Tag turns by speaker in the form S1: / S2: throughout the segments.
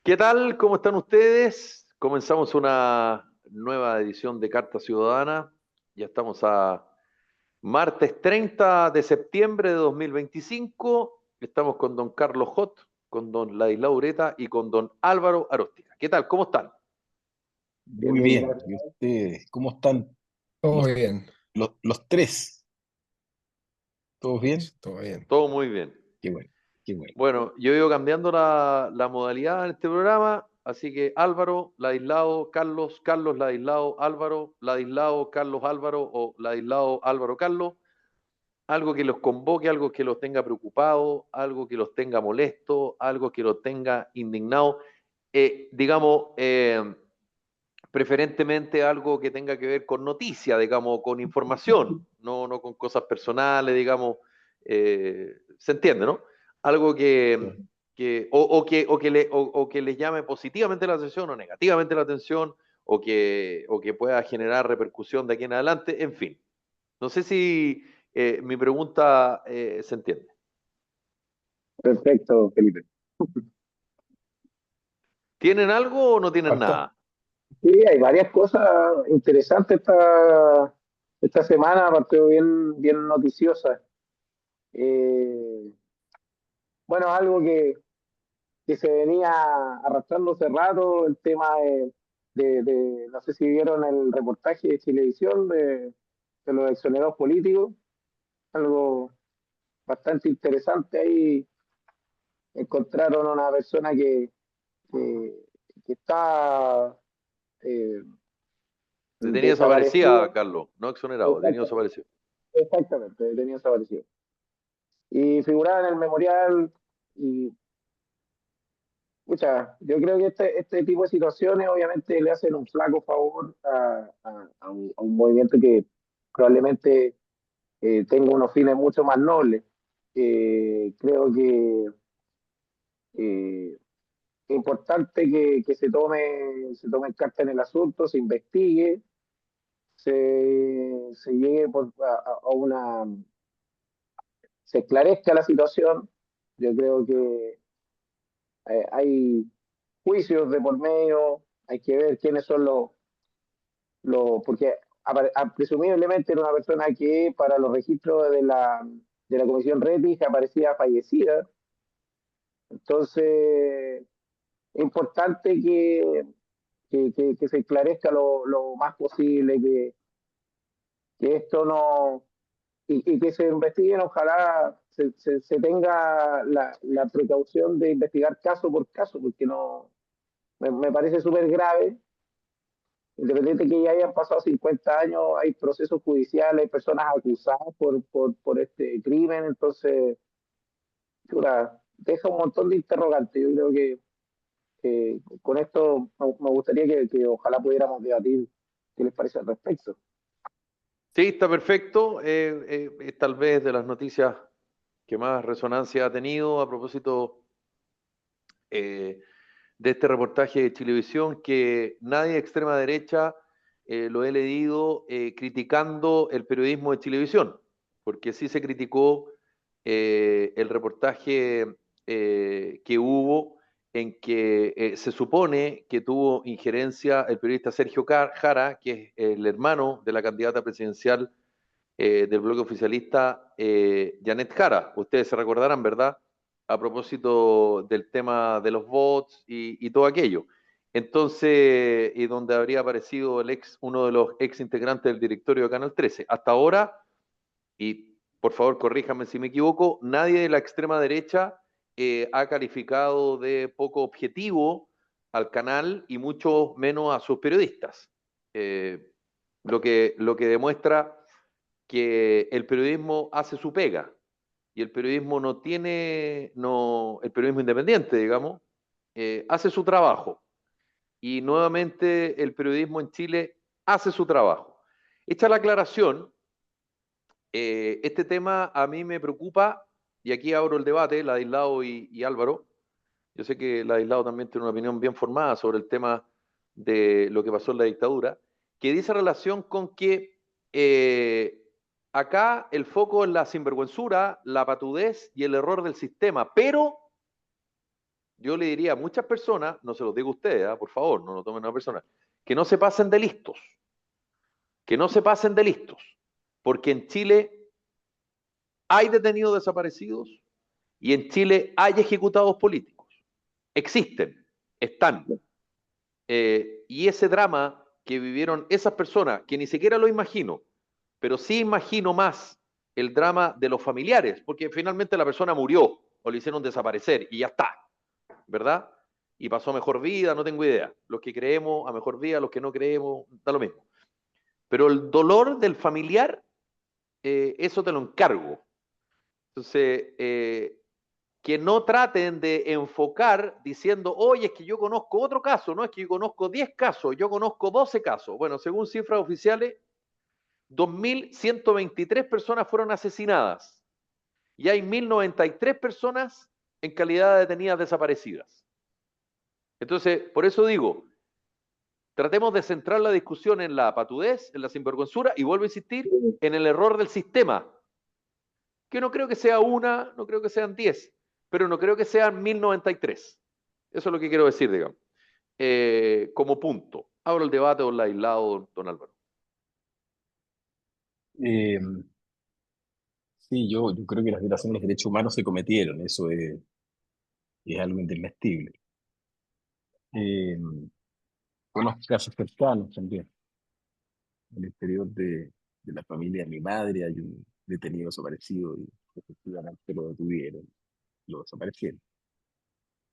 S1: ¿Qué tal? ¿Cómo están ustedes? Comenzamos una nueva edición de Carta Ciudadana. Ya estamos a martes 30 de septiembre de 2025. Estamos con don Carlos Hot, con don Ladislao Ureta y con don Álvaro Aróstica. ¿Qué tal? ¿Cómo están?
S2: Muy bien. ¿Y ustedes? ¿Cómo están
S3: Todo
S2: los,
S3: bien,
S2: los tres? ¿Todos bien?
S3: todo bien.
S1: Todo muy bien.
S2: Qué bueno, qué bueno.
S1: Bueno, yo he ido cambiando la modalidad en este programa, así que Álvaro, Ladislao, Carlos, Carlos, Ladislao, Álvaro, Ladislao, Carlos, Álvaro o Ladislao, Álvaro, Carlos. Algo que los convoque, algo que los tenga preocupados, algo que los tenga molestos, algo que los tenga indignados, digamos, preferentemente algo que tenga que ver con noticia, digamos, con información, no con cosas personales, digamos, se entiende, ¿no? Algo que les llame positivamente la atención o negativamente la atención, o que pueda generar repercusión de aquí en adelante, en fin. No sé si mi pregunta se entiende.
S4: Perfecto, Felipe.
S1: ¿Tienen algo o no tienen
S2: ¿Harto?
S1: nada?
S4: Sí, hay varias cosas interesantes esta semana, partido bien noticiosa. Eh, bueno, algo que se venía arrastrando hace rato, el tema no sé si vieron el reportaje de Chilevisión de los exonerados políticos, algo bastante interesante ahí. Encontraron a una persona que, que está eh,
S1: Detenida desaparecida,
S4: desaparecida.
S1: Carlos, no exonerado, detenido
S4: Exactamente,
S1: desaparecido.
S4: exactamente, detenido desaparecido. Y figuraba en el memorial y, pucha, yo creo que este tipo de situaciones obviamente le hacen un flaco favor a un movimiento que probablemente tenga unos fines mucho más nobles. Creo que es importante que se tome carta en el asunto, se investigue, se llegue a una se esclarezca la situación. Yo creo que hay juicios de por medio, hay que ver quiénes son porque presumiblemente era una persona que para los registros de la Comisión RETIC aparecía fallecida. Entonces, es importante que se esclarezca lo más posible, que esto no, y que se investiguen, ojalá se tenga la precaución de investigar caso por caso, porque no me parece súper grave. Independiente que ya hayan pasado 50 años, hay procesos judiciales, hay personas acusadas por este crimen, entonces, chula, deja un montón de interrogantes. Yo creo que con esto me gustaría que ojalá pudiéramos debatir qué les parece al respecto.
S1: Sí, está perfecto. Es tal vez de las noticias que más resonancia ha tenido a propósito eh, de este reportaje de Chilevisión, que nadie de extrema derecha lo he leído criticando el periodismo de Chilevisión, porque sí se criticó el reportaje que hubo en que se supone que tuvo injerencia el periodista Sergio Jara, que es el hermano de la candidata presidencial del bloque oficialista, Janet Jara. Ustedes se recordarán, ¿verdad? A propósito del tema de los bots y todo aquello. Entonces, y donde habría aparecido uno de los ex integrantes del directorio de Canal 13. Hasta ahora, y por favor corríjame si me equivoco, nadie de la extrema derecha ha calificado de poco objetivo al canal y mucho menos a sus periodistas. Eh, lo que demuestra que el periodismo hace su pega y el periodismo no tiene, no, el periodismo independiente, digamos, hace su trabajo. Y nuevamente el periodismo en Chile hace su trabajo. Hecha la aclaración, este tema a mí me preocupa, y aquí abro el debate, Ladislao y Álvaro. Yo sé que Ladislao también tiene una opinión bien formada sobre el tema de lo que pasó en la dictadura, que dice relación con que acá el foco es la sinvergüenzura, la patudez y el error del sistema, pero yo le diría a muchas personas, no se los digo a ustedes, por favor, no lo tomen a una persona, que no se pasen de listos, que no se pasen de listos, porque en Chile hay detenidos desaparecidos y en Chile hay ejecutados políticos. Existen, están. Y ese drama que vivieron esas personas, que ni siquiera lo imagino, pero sí imagino más el drama de los familiares, porque finalmente la persona murió o le hicieron desaparecer y ya está, ¿verdad? Y pasó a mejor vida, no tengo idea. Los que creemos a mejor vida, los que no creemos, da lo mismo. Pero el dolor del familiar, eso te lo encargo. Entonces, que no traten de enfocar diciendo, oye, es que yo conozco otro caso, no es que yo conozco 10 casos, yo conozco 12 casos. Bueno, según cifras oficiales, 2.123 personas fueron asesinadas y hay 1.093 personas en calidad de detenidas desaparecidas. Entonces, por eso digo, tratemos de centrar la discusión en la patudez, en la sinvergüenzura, y vuelvo a insistir, en el error del sistema, que no creo que sea una, no creo que sean 10, pero no creo que sean 1.093. Eso es lo que quiero decir, digamos, como punto. Abro el debate por el aislado, don Álvaro.
S2: Eh, sí, yo creo que las violaciones de derechos humanos se cometieron, eso es algo indesmentible. Eh, Conozco casos cercanos también. En el interior de la familia de mi madre hay un detenido desaparecido y efectivamente lo detuvieron, lo desaparecieron.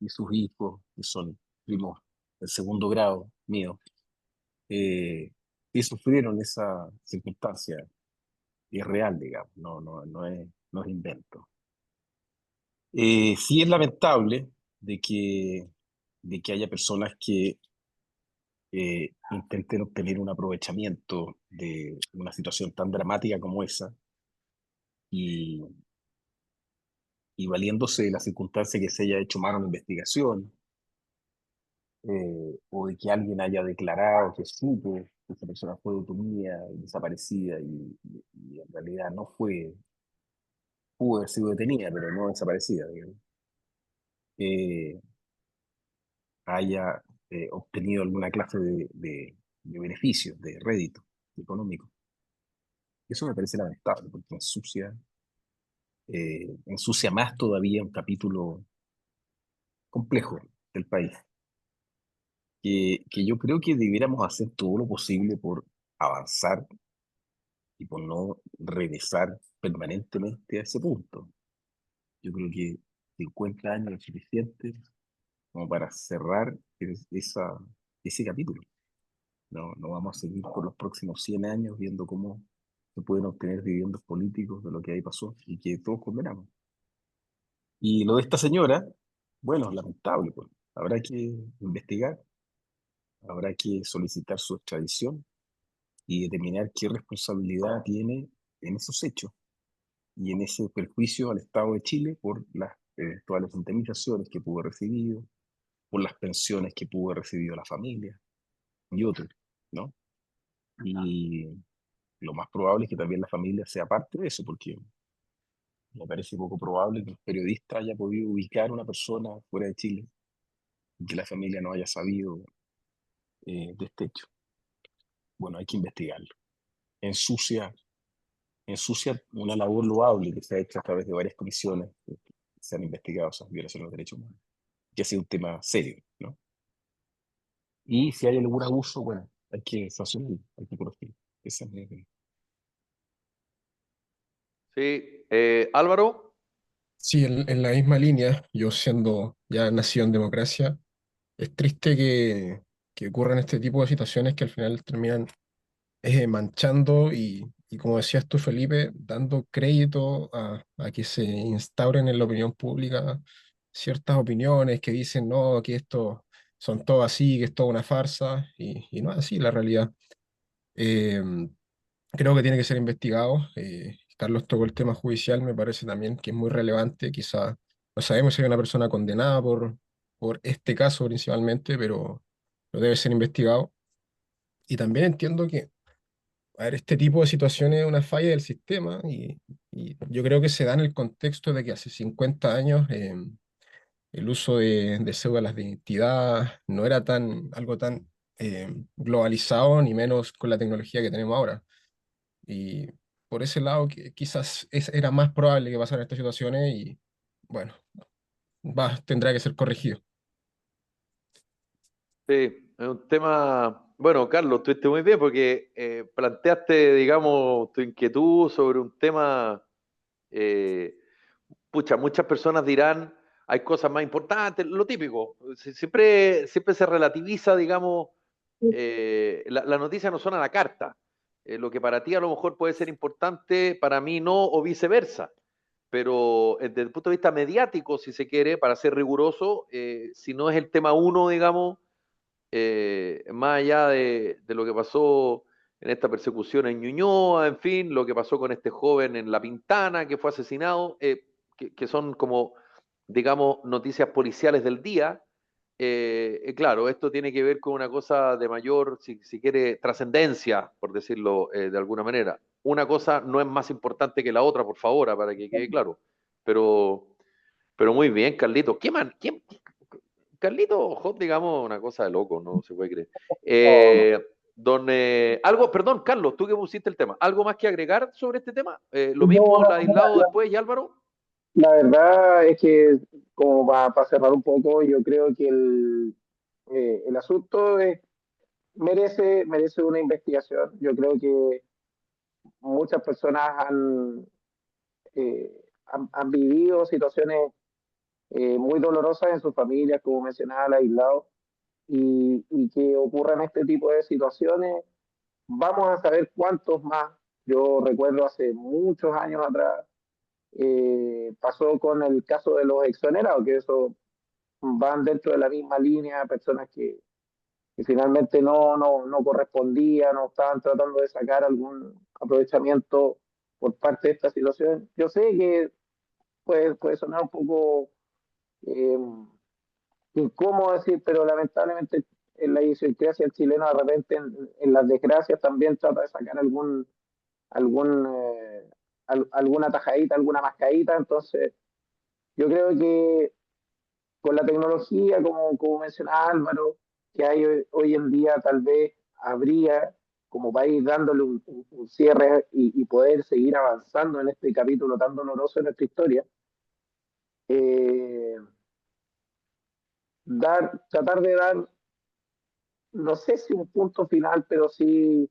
S2: Y sus hijos, que son primos del segundo grado mío, sí sufrieron esa circunstancia. Y es real, digamos, no es invento. Sí es lamentable de que haya personas que intenten obtener un aprovechamiento de una situación tan dramática como esa y, y valiéndose de la circunstancia que se haya hecho mal una investigación o de que alguien haya declarado que supo que esa persona fue detenida y desaparecida y en realidad no fue, pudo haber sido detenida, pero no desaparecida, digamos. Eh, Haya obtenido alguna clase de beneficio, de rédito económico. Eso me parece lamentable porque ensucia más todavía un capítulo complejo del país, que yo creo que debiéramos hacer todo lo posible por avanzar y por no regresar permanentemente a ese punto. Yo creo que 50 años es suficiente como para cerrar ese capítulo. No vamos a seguir por los próximos 100 años viendo cómo se pueden obtener dividendos políticos de lo que ahí pasó y que todos condenamos. Y lo de esta señora, bueno, lamentable, pues. Habrá que investigar, habrá que solicitar su extradición y determinar qué responsabilidad tiene en esos hechos y en ese perjuicio al Estado de Chile por las eventuales indemnizaciones que pudo haber recibido, por las pensiones que pudo haber recibido la familia y otros, ¿no? Y lo más probable es que también la familia sea parte de eso, porque me parece poco probable que un periodista haya podido ubicar a una persona fuera de Chile y que la familia no haya sabido de este hecho. Bueno, hay que investigarlo. Ensucia, ensucia una labor loable que se ha hecho a través de varias comisiones que se han investigado esas violaciones de los derechos humanos, que ha sido un tema serio, ¿no? Y si hay algún abuso, bueno, hay que sancionarlo, hay que corregirlo. Esa es mi opinión.
S1: Sí, Álvaro.
S3: Sí, en la misma línea, yo siendo ya nacido en democracia, es triste que ocurran este tipo de situaciones que al final terminan manchando y como decías tú, Felipe, dando crédito a que se instauren en la opinión pública ciertas opiniones que dicen, no, que esto son todo así, que es toda una farsa, y no es así la realidad. Eh, Creo que tiene que ser investigado. Carlos tocó el tema judicial, me parece también que es muy relevante. Quizá no sabemos si hay una persona condenada por este caso principalmente, pero debe ser investigado. Y también entiendo que, a ver, este tipo de situaciones es una falla del sistema y yo creo que se da en el contexto de que hace 50 años el uso de cédulas de identidad no era algo tan globalizado, ni menos con la tecnología que tenemos ahora. Y por ese lado, quizás era más probable que pasaran estas situaciones y, bueno, tendrá que ser corregido.
S1: Sí, es un tema. Bueno, Carlos, estuviste muy bien porque planteaste, digamos, tu inquietud sobre un tema. eh, Pucha, muchas personas dirán, hay cosas más importantes, lo típico. Siempre se relativiza, digamos, la noticia no suena a la carta. Lo que para ti a lo mejor puede ser importante, para mí no, o viceversa. Pero desde el punto de vista mediático, si se quiere, para ser riguroso, si no es el tema uno, digamos, más allá de lo que pasó en esta persecución en Ñuñoa, en fin, lo que pasó con este joven en La Pintana que fue asesinado, que son como, digamos, noticias policiales del día. Claro, esto tiene que ver con una cosa de mayor, si quiere, trascendencia, por decirlo de alguna manera. Una cosa no es más importante que la otra, por favor, para que quede claro. Pero, pero muy bien, Carlito. Carlito Hot, digamos, una cosa de loco, no se puede creer. Perdón, Carlos, tú que pusiste el tema, ¿algo más que agregar sobre este tema? Lo
S4: No,
S1: mismo,
S4: no,
S1: la aislado después y Álvaro.
S4: la verdad es que, como para cerrar un poco, yo creo que el asunto merece una investigación. Yo creo que muchas personas han vivido situaciones muy dolorosas en sus familias, como mencionaba el aislado, y que ocurran este tipo de situaciones. Vamos a saber cuántos más. Yo recuerdo hace muchos años atrás, pasó con el caso de los exonerados, que eso van dentro de la misma línea, personas que finalmente no correspondían o estaban tratando de sacar algún aprovechamiento por parte de esta situación. Yo sé que puede sonar un poco eh, incómodo decir, pero lamentablemente en la idiosincrasia chilena de repente en las desgracias también trata de sacar algún alguna tajadita, alguna mascadita. Entonces, yo creo que con la tecnología, como mencionaba Álvaro, que hay hoy en día, tal vez habría como país dándole un cierre y poder seguir avanzando en este capítulo tan doloroso de nuestra historia. eh, Tratar de dar, no sé si un punto final, pero sí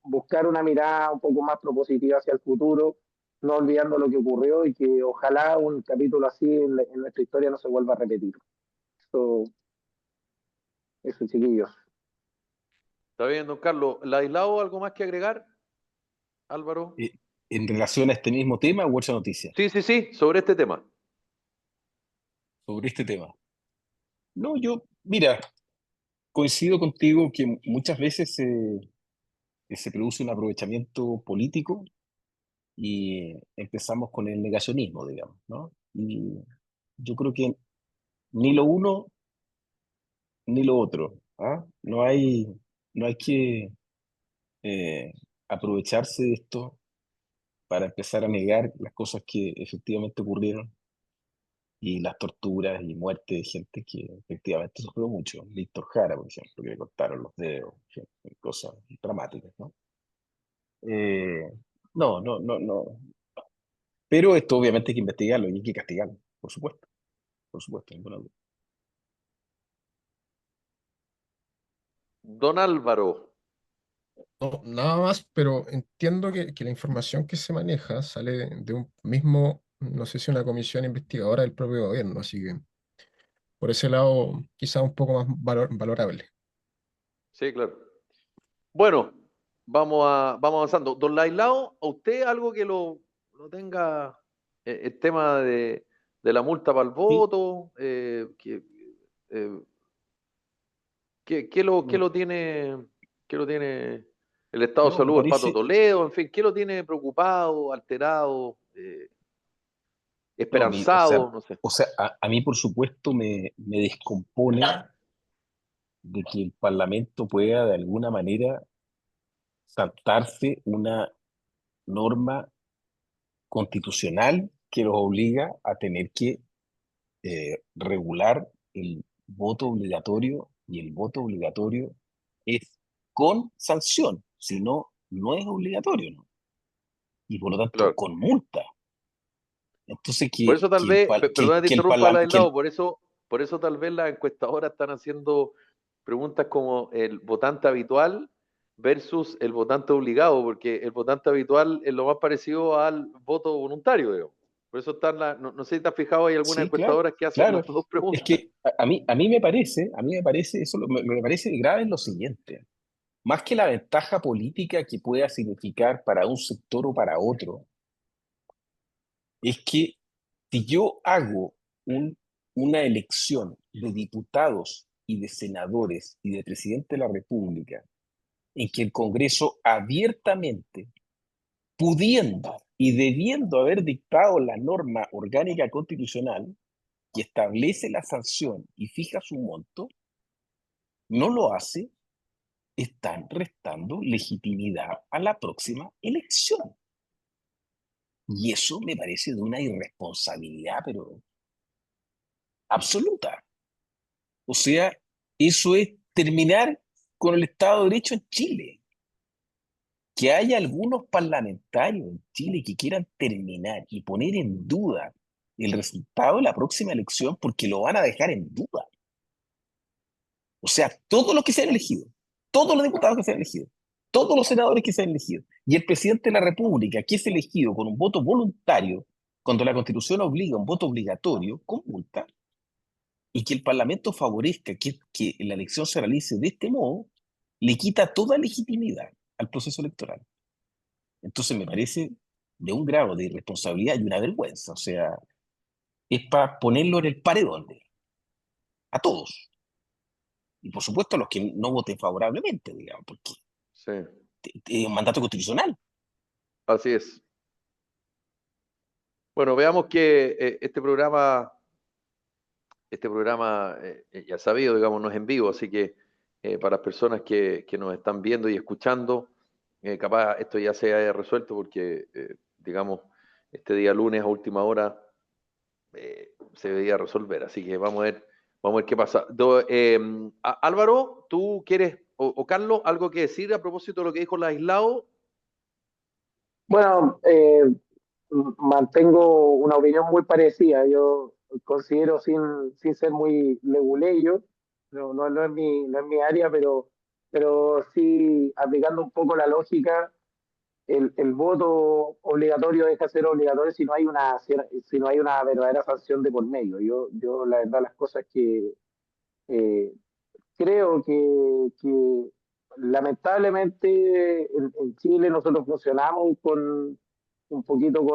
S4: buscar una mirada un poco más propositiva hacia el futuro, no olvidando lo que ocurrió y que ojalá un capítulo así en nuestra historia no se vuelva a repetir. Eso, eso chiquillos.
S1: Está bien, don Carlos. ¿La aislado algo más que agregar, Álvaro?
S2: Eh, en relación a este mismo tema u otra noticia
S1: Sí, sí, sí, sobre este tema.
S2: sobre este tema. No, mira, coincido contigo que muchas veces se produce un aprovechamiento político y empezamos con el negacionismo, digamos, ¿no? Y yo creo que ni lo uno ni lo otro, ¿ah? No hay que eh, aprovecharse de esto para empezar a negar las cosas que efectivamente ocurrieron y las torturas y muertes de gente que efectivamente sufrió mucho. Víctor Jara, por ejemplo, que le cortaron los dedos, cosas dramáticas, ¿no? Eh, no, no, no, no. Pero esto obviamente hay que investigarlo y hay que castigarlo, por supuesto, ninguna duda.
S1: Don Álvaro.
S3: No, nada más, pero entiendo que la información que se maneja sale de un mismo, no sé si una comisión investigadora del propio gobierno, así que por ese lado quizá un poco más valorable.
S1: Sí, claro. Bueno, vamos avanzando. Don Laislao, ¿a usted algo que lo tenga el tema de la multa para el
S2: Sí,
S1: voto? Eh, ¿qué
S2: mm,
S1: lo tiene el estado de
S2: no, me
S1: salud del Pato
S2: parece,
S1: Toledo? En fin, ¿qué lo tiene preocupado, alterado,
S2: no,
S1: esperanzado? No sé.
S2: o sea, a mí por supuesto me descompone de que el Parlamento pueda de alguna manera saltarse una norma constitucional que los obliga a tener que regular el voto obligatorio, y el voto obligatorio es con sanción, si no, no es obligatorio, ¿no? Y por lo tanto,
S1: Claro.
S2: con multa. Entonces,
S1: Por eso tal vez, perdona te
S2: que el
S1: interrumpa,
S2: Parlamento,
S1: Ladislao, por eso tal vez las encuestadoras están haciendo preguntas como el votante habitual versus el votante obligado, porque el votante habitual es lo más parecido al voto voluntario, digamos. Por eso están no sé si te has fijado, hay algunas
S2: sí, claro,
S1: encuestadoras que hacen
S2: claro.
S1: las dos
S2: Es
S1: preguntas.
S2: que a mí me parece, eso me parece grave en lo siguiente. Más que la ventaja política que pueda significar para un sector o para otro, es que si yo hago una elección de diputados y de senadores y de presidente de la República, en que el Congreso abiertamente, pudiendo y debiendo haber dictado la norma orgánica constitucional que establece la sanción y fija su monto, no lo hace, están restando legitimidad a la próxima elección. Y eso me parece de una irresponsabilidad, pero absoluta. O sea, eso es terminar con el Estado de Derecho en Chile. Que haya algunos parlamentarios en Chile que quieran terminar y poner en duda el resultado de la próxima elección porque lo van a dejar en duda. O sea, todos los que se han elegido, todos los diputados que se han elegido, todos los senadores que se han elegido, y el presidente de la República, que es elegido con un voto voluntario, cuando la Constitución obliga un voto obligatorio, con multa, y que el Parlamento favorezca que la elección se realice de este modo, le quita toda legitimidad al proceso electoral. Entonces me parece de un grado de irresponsabilidad y una vergüenza. O sea, es para ponerlo en el paredón a todos. Y por supuesto a los que no voten favorablemente, digamos, porque
S1: Sí,
S2: es un mandato constitucional.
S1: así es. Bueno, veamos que este programa ya sabido, digamos, no es en vivo, así que para las personas que nos están viendo y escuchando, capaz esto ya se haya resuelto porque, digamos, este día lunes a última hora se debía resolver, así que vamos a ver qué pasa. Álvaro, ¿tú quieres, o Carlos, algo que decir a propósito de lo que dijo Ladislao?
S4: Bueno, mantengo una opinión muy parecida. Yo considero, sin ser muy leguleyo, no es mi área, pero sí aplicando un poco la lógica, el voto obligatorio deja de ser obligatorio si no hay una verdadera sanción de por medio. Yo la verdad, las cosas que eh, creo que lamentablemente en Chile nosotros funcionamos con un poquito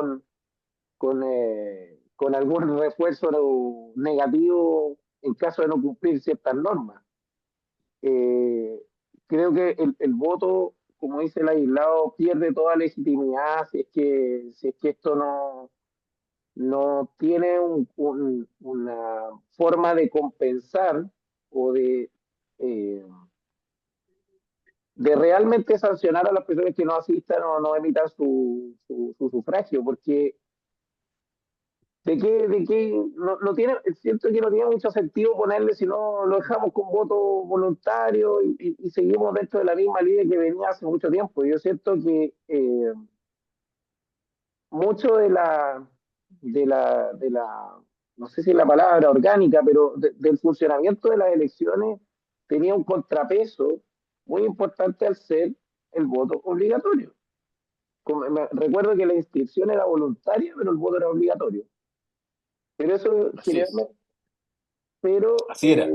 S4: con algún refuerzo negativo en caso de no cumplir ciertas normas. Eh, Creo que el voto, como dice el aislado, pierde toda legitimidad si es que esto no tiene una forma de compensar o eh, de realmente sancionar a las personas que no asistan o no emitan su sufragio, porque no tiene, siento que no tiene mucho sentido ponerle si no lo dejamos con voto voluntario y seguimos dentro de la misma línea que venía hace mucho tiempo. Yo siento que mucho no sé si es la palabra orgánica, pero del funcionamiento de las elecciones tenía un contrapeso muy importante al ser el voto obligatorio. Recuerdo que la inscripción era voluntaria, pero el voto era obligatorio. Pero eso
S2: Así es.
S4: generalmente, pero
S2: Así era.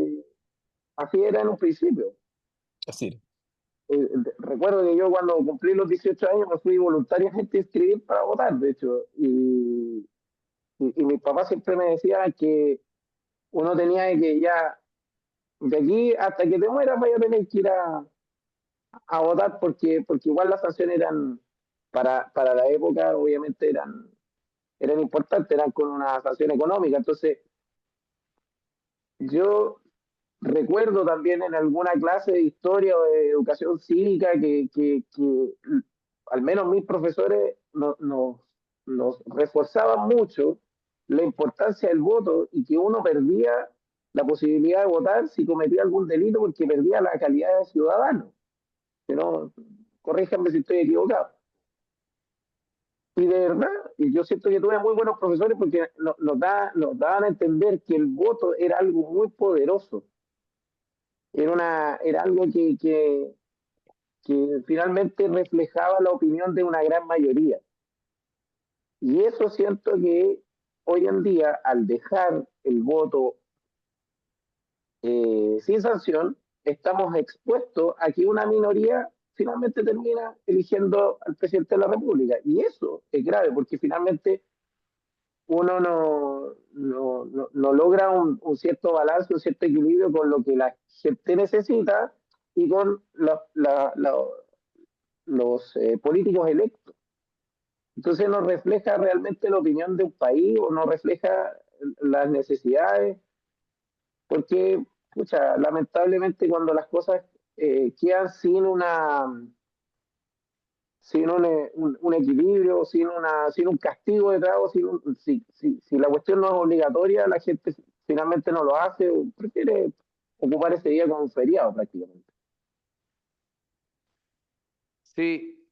S4: así era en un principio.
S2: Así era.
S4: Recuerdo que yo cuando cumplí los 18 años me fui voluntariamente a inscribir para votar, de hecho, y mis papás siempre me decían que uno tenía que ya, de aquí hasta que te mueras, vaya a tener que ir a votar porque igual las sanciones eran, para la época, obviamente eran importantes, eran con una sanción económica. Entonces, yo recuerdo también en alguna clase de historia o de educación cívica que al menos mis profesores nos reforzaban mucho la importancia del voto y que uno perdía la posibilidad de votar si cometía algún delito porque perdía la calidad de ciudadano. Pero corríjanme si estoy equivocado. Y de verdad, y yo siento que tuve muy buenos profesores porque nos daban a entender que el voto era algo muy poderoso. Era algo que finalmente reflejaba la opinión de una gran mayoría. Y eso siento que hoy en día, al dejar el voto sin sanción, estamos expuestos a que una minoría finalmente termina eligiendo al presidente de la República. Y eso es grave, porque finalmente uno no logra un cierto balance, un cierto equilibrio con lo que la gente necesita y con los políticos electos. Entonces no refleja realmente la opinión de un país o no refleja las necesidades, porque, pucha, lamentablemente cuando las cosas quedan sin un equilibrio, sin un castigo de trago, si la cuestión no es obligatoria, la gente finalmente no lo hace o prefiere ocupar ese día como un feriado prácticamente.
S1: Sí,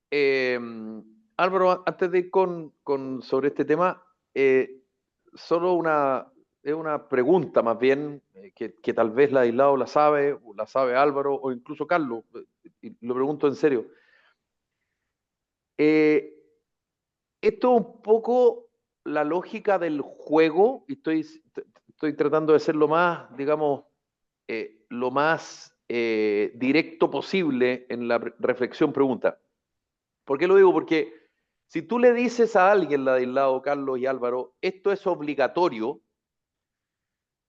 S1: Álvaro, antes de ir sobre este tema, solo es una pregunta más bien, que tal vez la de Aislado la sabe Álvaro o incluso Carlos, y lo pregunto en serio. Esto es un poco la lógica del juego, y estoy tratando de ser lo más, digamos, lo más directo posible en la reflexión pregunta. ¿Por qué lo digo? Porque si tú le dices a alguien, la del lado Carlos y Álvaro, esto es obligatorio,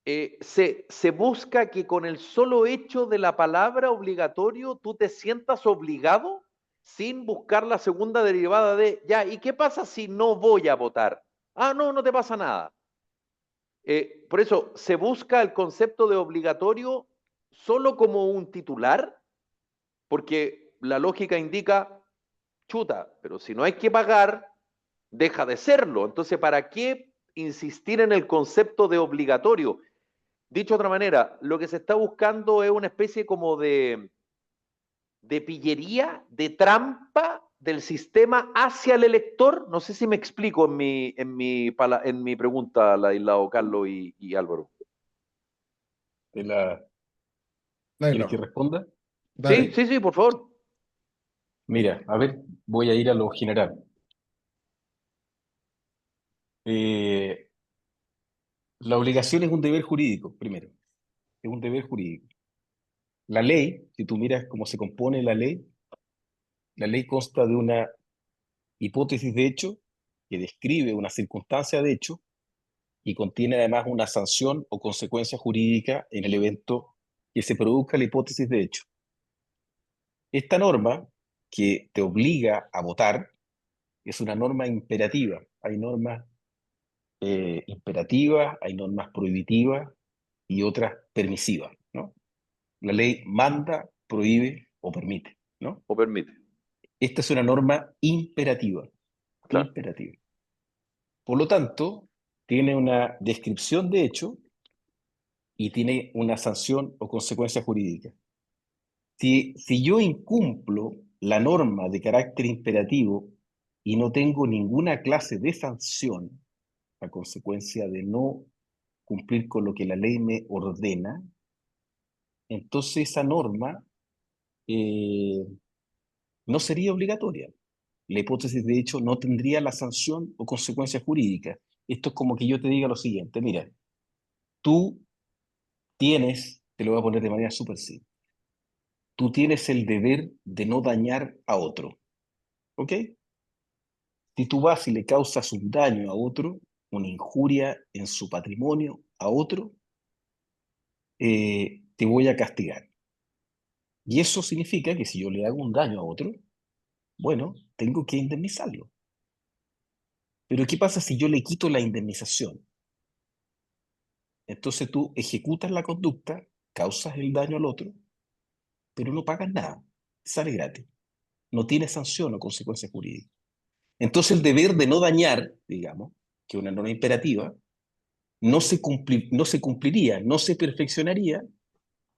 S1: se busca que con el solo hecho de la palabra obligatorio tú te sientas obligado sin buscar la segunda derivada de, ya, ¿y qué pasa si no voy a votar? Ah, no, no te pasa nada. Por eso se busca el concepto de obligatorio solo como un titular, porque la lógica indica, chuta, pero si no hay que pagar, deja de serlo. Entonces, ¿para qué insistir en el concepto de obligatorio? Dicho de otra manera, lo que se está buscando es una especie como de pillería, de trampa del sistema hacia el elector. No sé si me explico en mi pregunta, Ladislao, Carlos y Álvaro.
S3: Dale,
S2: ¿Quieres que
S3: no,
S2: responda?
S1: Sí,
S3: dale.
S1: sí, sí, por favor.
S2: Mira, a ver, voy a ir a lo general. Eh, la obligación es un deber jurídico, primero. Es un deber jurídico. La ley, si tú miras cómo se compone la ley consta de una hipótesis de hecho que describe una circunstancia de hecho y contiene además una sanción o consecuencia jurídica en el evento que se produzca la hipótesis de hecho. Esta norma que te obliga a votar es una norma imperativa. Hay normas imperativas, hay normas prohibitivas y otras permisivas, ¿no? La ley manda, prohíbe o permite, ¿no?
S1: ¿O permite?
S2: Esta es una norma imperativa,
S1: Claro.
S2: imperativa. Por lo tanto, tiene una descripción de hecho y tiene una sanción o consecuencia jurídica. Si yo incumplo la norma de carácter imperativo y no tengo ninguna clase de sanción a consecuencia de no cumplir con lo que la ley me ordena, entonces esa norma eh, no sería obligatoria. La hipótesis de hecho no tendría la sanción o consecuencia jurídica. Esto es como que yo te diga lo siguiente, mira, tú tienes, te lo voy a poner de manera súper simple, tú tienes el deber de no dañar a otro, ¿ok? Si tú vas y le causas un daño a otro, una injuria en su patrimonio a otro, te voy a castigar. Y eso significa que si yo le hago un daño a otro, bueno, tengo que indemnizarlo. Pero ¿qué pasa si yo le quito la indemnización? Entonces tú ejecutas la conducta, causas el daño al otro, pero no pagas nada, sale gratis. No tiene sanción o consecuencia jurídica. Entonces el deber de no dañar, digamos, que es una norma imperativa, no se cumpliría, no se perfeccionaría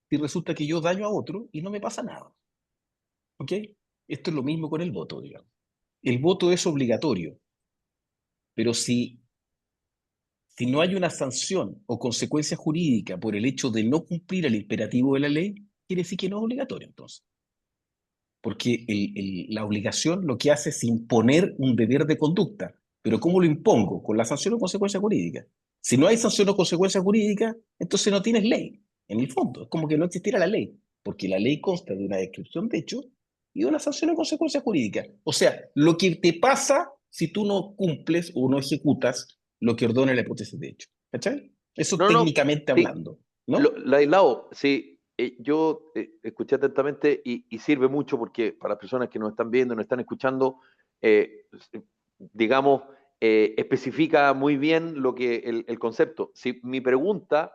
S2: si resulta que yo daño a otro y no me pasa nada. ¿Ok? Esto es lo mismo con el voto, digamos. El voto es obligatorio, pero si no hay una sanción o consecuencia jurídica por el hecho de no cumplir el imperativo de la ley, quiere decir que no es obligatorio entonces. Porque la obligación lo que hace es imponer un deber de conducta. Pero ¿cómo lo impongo? Con la sanción o consecuencia jurídica. Si no hay sanción o consecuencia jurídica, entonces no tienes ley, en el fondo. Es como que no existiera la ley, porque la ley consta de una descripción de hecho y de una sanción o consecuencia jurídica. O sea, lo que te pasa si tú no cumples o no ejecutas lo que ordena la hipótesis de hecho. ¿Cachai? Eso
S1: No, no,
S2: técnicamente
S1: sí,
S2: hablando, ¿no?
S1: Laislao, sí, yo escuché atentamente y sirve mucho porque para las personas que nos están viendo, nos están escuchando, eh, digamos, especifica muy bien lo que el concepto. Si mi pregunta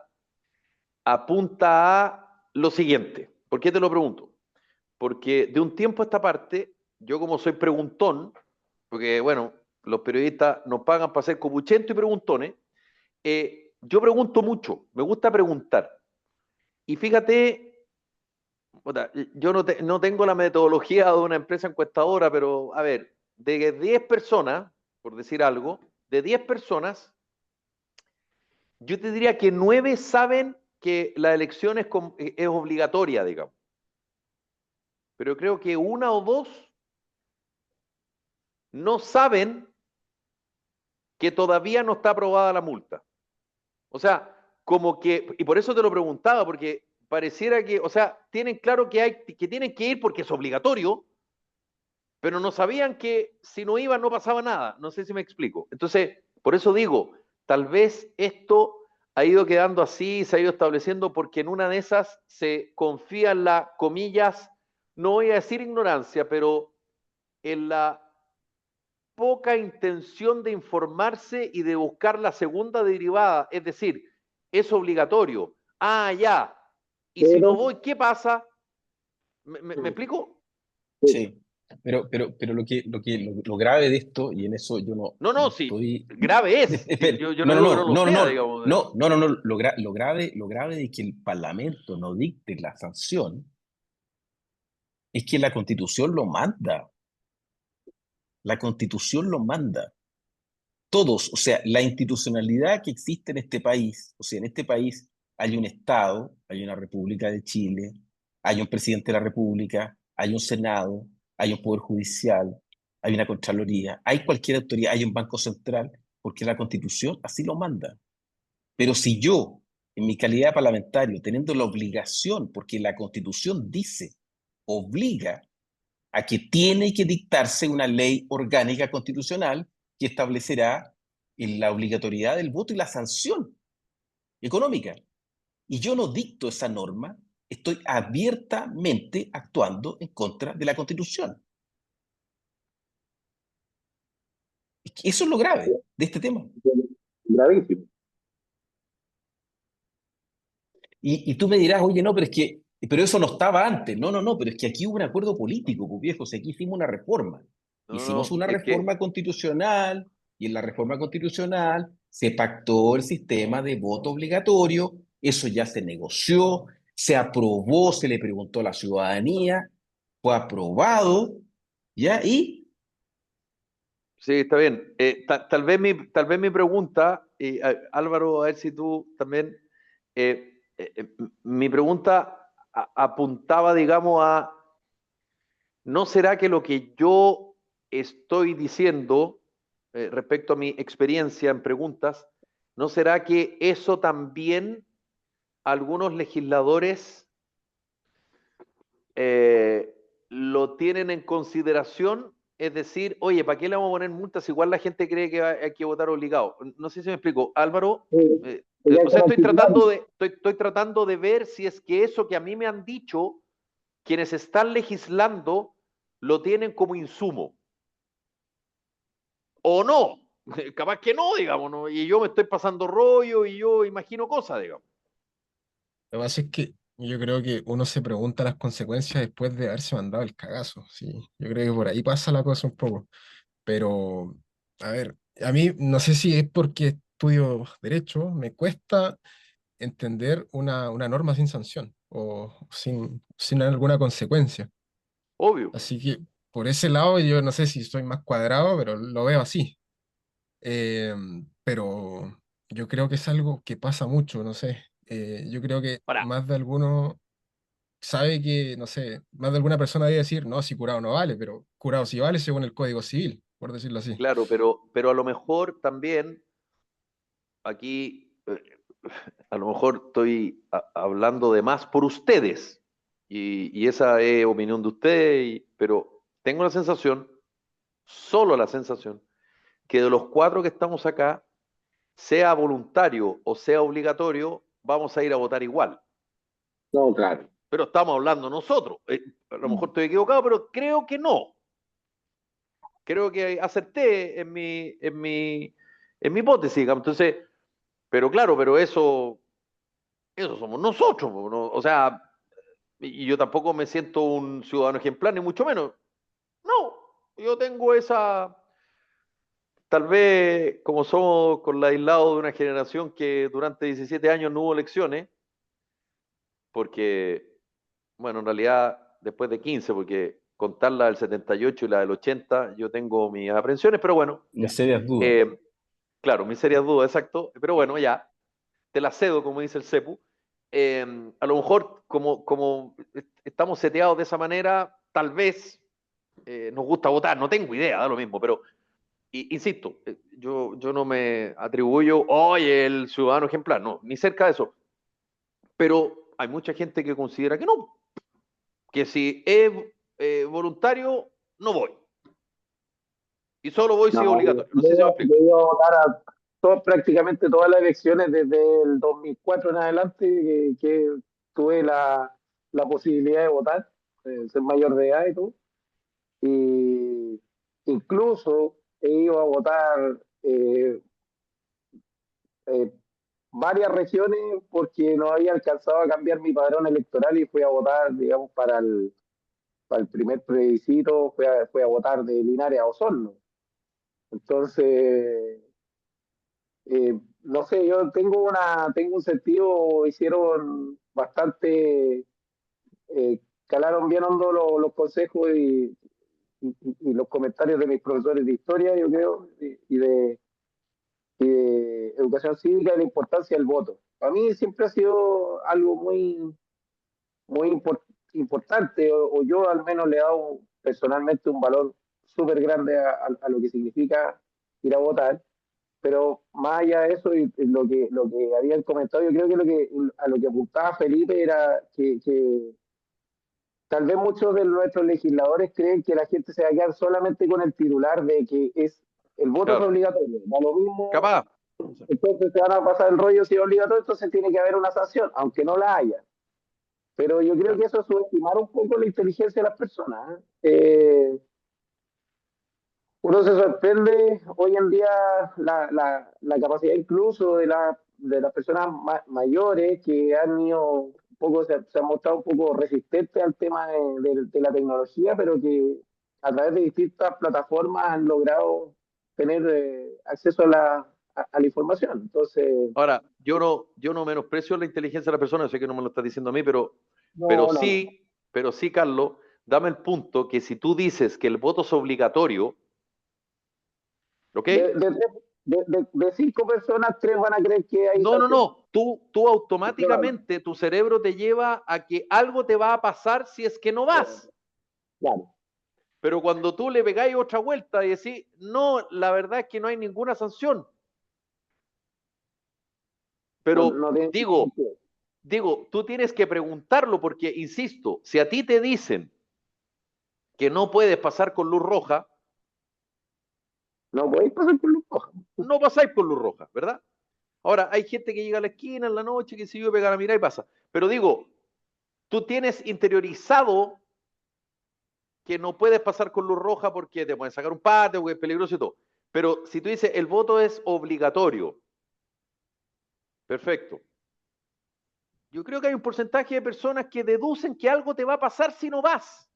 S1: apunta a lo siguiente, ¿por qué te lo pregunto? Porque de un tiempo a esta parte, yo como soy preguntón, porque bueno, los periodistas nos pagan para ser copuchentos y preguntones, yo pregunto mucho, me gusta preguntar. Y fíjate, yo no tengo la metodología de una empresa encuestadora, pero a ver, de 10 personas, por decir algo, de 10 personas, yo te diría que 9 saben que la elección es obligatoria, digamos. Pero creo que una o dos no saben que todavía no está aprobada la multa. O sea, como que, y por eso te lo preguntaba, porque pareciera que, o sea, tienen claro que tienen que ir porque es obligatorio, pero no sabían que si no iban no pasaba nada. No sé si me explico. Entonces, por eso digo, tal vez esto ha ido quedando así, se ha ido estableciendo porque en una de esas se confía en la, comillas, no voy a decir ignorancia, pero en la poca intención de informarse y de buscar la segunda derivada, es decir, es obligatorio. Ah, ya. Y si no
S4: Pero,
S1: voy, ¿qué pasa? ¿Me explico?
S2: Sí. Pero lo grave de esto, y en eso yo
S1: No,
S2: no
S1: no, sí,
S2: estoy.
S1: grave es.
S2: Espera,
S1: Yo no
S2: no, no,
S1: digo que no
S2: no,
S1: lo
S2: no, no,
S1: sea,
S2: no,
S1: digamos.
S2: no, no, no, no, lo grave de que el Parlamento no dicte la sanción es que la Constitución lo manda. La Constitución lo manda. Todos, o sea, la institucionalidad que existe en este país, o sea, en este país hay un Estado, hay una República de Chile, hay un presidente de la República, hay un Senado, hay un Poder Judicial, hay una Contraloría, hay cualquier autoridad, hay un Banco Central, porque la Constitución así lo manda. Pero si yo, en mi calidad de parlamentario, teniendo la obligación, porque la Constitución dice, obliga a que tiene que dictarse una ley orgánica constitucional que establecerá la obligatoriedad del voto y la sanción económica. Y yo no dicto esa norma, estoy abiertamente actuando en contra de la Constitución. Eso es lo grave de este tema.
S4: gravísimo.
S2: Y tú me dirás, oye, no, pero eso no estaba antes. No, no, no, pero es que aquí hubo un acuerdo político, pues viejo, o sea, aquí hicimos una reforma.
S1: No,
S2: Hicimos
S1: no,
S2: una
S1: es que,
S2: reforma constitucional y en la reforma constitucional se pactó el sistema de voto obligatorio, eso ya se negoció, se aprobó, se le preguntó a la ciudadanía, fue aprobado, ¿ya? Y
S1: sí, está bien. Tal vez mi pregunta, Álvaro, a ver si tú también, mi pregunta apuntaba, digamos, a, ¿no será que lo que yo estoy diciendo respecto a mi experiencia en preguntas, ¿no será que eso también algunos legisladores eh, lo tienen en consideración? Es decir, oye, ¿para qué le vamos a poner multas? Igual la gente cree que hay que votar obligado. No sé si me explico. Álvaro,
S4: Ya
S1: o sea,
S4: como titular,
S1: estoy tratando de ver si es que eso que a mí me han dicho quienes están legislando lo tienen como insumo. O no. Capaz que no, digamos, ¿no? Y yo me estoy pasando rollo y yo imagino cosas, digamos.
S3: Lo que pasa es que yo creo que uno se pregunta las consecuencias después de haberse mandado el cagazo, sí. Yo creo que por ahí pasa la cosa un poco. Pero, a ver, a mí no sé si es porque estudio derecho, me cuesta entender una norma sin sanción o sin alguna consecuencia.
S1: Obvio.
S3: Así que por ese lado yo no sé si soy más cuadrado, pero lo veo así. Eh, pero yo creo que es algo que pasa mucho, no sé. Yo creo que
S1: Ahora,
S3: más de alguno sabe que, no sé, más de alguna persona debe decir, no, si curado no vale, pero curado sí vale según el Código Civil, por decirlo así.
S1: claro, pero a lo mejor también aquí, a lo mejor estoy hablando de más por ustedes, y esa es opinión de ustedes, pero tengo la sensación, solo la sensación, que de los cuatro que estamos acá, sea voluntario o sea obligatorio, vamos a ir a votar igual.
S4: No, claro.
S1: Pero estamos hablando nosotros. A lo mejor estoy equivocado, pero creo que no. Creo que acerté en mi hipótesis, digamos. Entonces, pero claro, pero eso somos nosotros, ¿no? O sea, y yo tampoco me siento un ciudadano ejemplar, ni mucho menos. No, yo tengo esa, tal vez como somos con la aislado de una generación que durante 17 años no hubo elecciones, porque, bueno, en realidad después de 15, porque contar la del 78 y la del 80, yo tengo mis aprensiones, pero bueno, ya.
S2: Mis serias dudas.
S1: Claro, mis serias dudas, exacto, pero bueno, ya, te la cedo, como dice el CEPU. A lo mejor, como estamos seteados de esa manera, tal vez nos gusta votar, no tengo idea, da lo mismo, pero insisto, yo no me atribuyo, oye, el ciudadano ejemplar, no, ni cerca de eso, pero hay mucha gente que considera que no, que si es voluntario, no voy, y solo voy si es
S4: No,
S1: obligatorio, no sé si me
S4: yo
S1: explico.
S4: iba a votar a prácticamente todas las elecciones desde el 2004 en adelante que tuve la posibilidad de votar, ser mayor de edad y todo. Y incluso he ido a votar eh, varias regiones porque no había alcanzado a cambiar mi padrón electoral y fui a votar, digamos, para el primer plebiscito, fui a votar de Linares a Osorno. Entonces, no sé, yo tengo un sentido, hicieron bastante, calaron bien hondo los consejos y los comentarios de mis profesores de historia, yo creo, y de educación cívica y la importancia del voto. Para mí siempre ha sido algo muy importante, o yo al menos le he dado personalmente un valor súper grande a lo que significa ir a votar. Pero más allá de eso, y lo que habían comentado, yo creo que, a lo que apuntaba Felipe era que tal vez muchos de nuestros legisladores creen que la gente se va a quedar solamente con el titular de que el voto es
S1: Claro,
S4: obligatorio. Da lo mismo,
S1: capaz.
S4: entonces se van a pasar el rollo si es obligatorio, entonces tiene que haber una sanción, aunque no la haya. Pero yo creo
S1: Claro.
S4: que eso es subestimar un poco la inteligencia de las personas. Uno se sorprende hoy en día la capacidad incluso de las personas mayores que han ido un poco, se han mostrado un poco resistentes al tema de la tecnología, pero que a través de distintas plataformas han logrado tener acceso a la información. Entonces,
S1: Ahora, yo no menosprecio la inteligencia de la persona, yo sé que no me lo estás diciendo a mí, pero
S4: no, no, no.
S1: sí, pero sí, Carlos, dame el punto que si tú dices que el voto es obligatorio, ¿ok?
S4: De, de, de cinco personas, tres van a creer que hay
S1: No, no,
S4: sanción.
S1: no. Tú automáticamente, tu cerebro te lleva a que algo te va a pasar si es que no vas.
S4: Claro.
S1: Pero cuando tú le pegáis otra vuelta y decís, no, la verdad es que no hay ninguna sanción.
S4: No,
S1: Pero
S4: no tiene sentido.
S1: digo, tú tienes que preguntarlo porque, insisto, si a ti te dicen que no puedes pasar con luz roja,
S4: No podéis pasar por los ojos.
S1: no pasáis por luz roja, ¿verdad? Ahora, hay gente que llega a la esquina en la noche, que si yo pega la mirada y pasa. Pero digo, tú tienes interiorizado que no puedes pasar con luz roja porque te pueden sacar un parte, porque es peligroso y todo. Pero si tú dices el voto es obligatorio, perfecto. Yo creo que hay un porcentaje de personas que deducen que algo te va a pasar si no vas.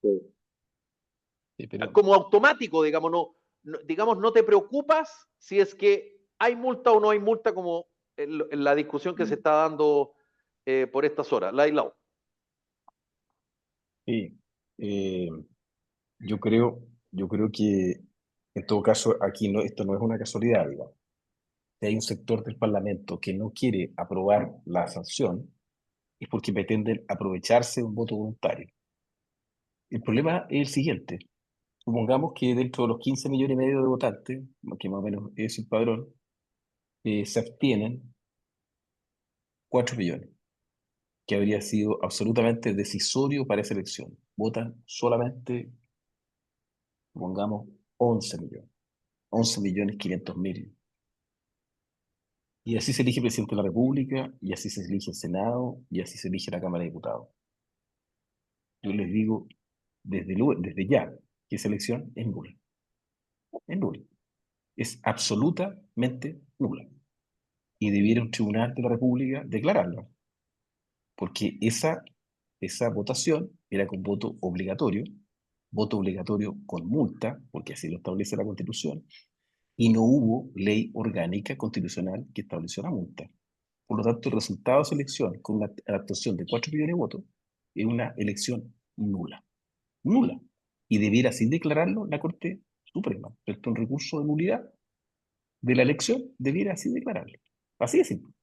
S4: Sí.
S2: Sí, pero
S1: Como automático, digamos, no te preocupas si es que ¿hay multa o no hay multa como en la discusión que se está dando por estas horas? Laislao.
S2: Sí, eh, yo creo que en todo caso aquí no, esto no es una casualidad, digamos. Si hay un sector del Parlamento que no quiere aprobar la sanción, es porque pretenden aprovecharse de un voto voluntario. El problema es el siguiente. Supongamos que dentro de los 15 millones y medio de votantes, que más o menos es el padrón, se abstienen 4 millones, que habría sido absolutamente decisorio para esa elección. Votan solamente, supongamos, 11 millones, 11 millones 500 mil. Y así se elige presidente de la República, y así se elige el Senado, y así se elige la Cámara de Diputados. Yo les digo desde ya que esa elección es nula. Es nula. Es absolutamente nula. Y debiera un tribunal de la República declararla, porque esa votación era con voto obligatorio con multa, porque así lo establece la Constitución, y no hubo ley orgánica constitucional que estableció la multa. Por lo tanto, el resultado de esa elección, con una actuación de 4 millones de votos, es una elección nula. Nula. Y debiera así declararlo la Corte Suprema. Frente a un recurso de nulidad de la elección, debiera así declararlo. Así de simple.